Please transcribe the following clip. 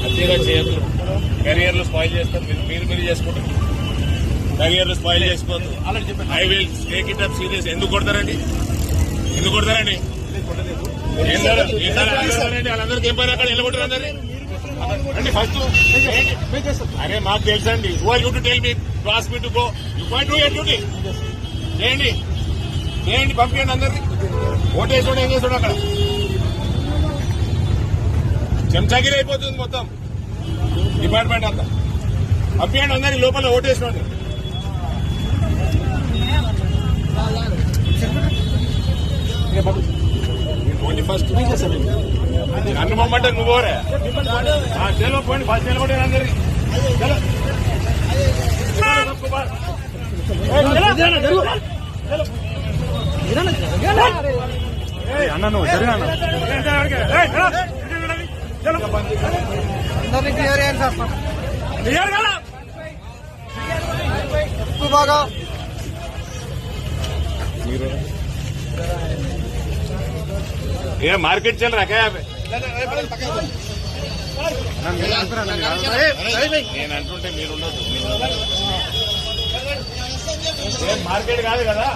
అతిగా చేయొద్దు. కెరియర్లు స్పాయిల్ చేస్తారు. మీరు చేసుకుంటారు. కెరియర్లు స్పాయిల్ చేసుకోవద్దు. I will take it up serious. ఎందుకు కొడతారండి? వాళ్ళందరికీ ఏం పని అక్కడ నిలబొట్టారు అందరినీ అంటే ఫస్ట్ అరే మాకు తెలుసండి. Who are you to tell me to ask me to go? You point do your duty. చేయండి పంపించండి అందరినీ. ఓటేసుకోండి. ఏం చేస్తాడు అక్కడ? చెంచాగిరి అయిపోతుంది మొత్తం డిపార్ట్మెంట్ అంతా. పంపించండి అందరినీ లోపల ఓటేసుకోండి. ఫస్ట్ నన్ను మమ్మంటే నువ్వు పోరే చలో పోండి. ఫస్ట్ నిలబడి అందరినీ అన్న నువ్వు జరిగా అందరినీ క్లియర్ చేయండి సార్. ఎక్కువ బాగా ये मार्केट चल रहा क्या? నేను అంటుంటే మీరు ఉండదు. మార్కెట్ కాదు కదా.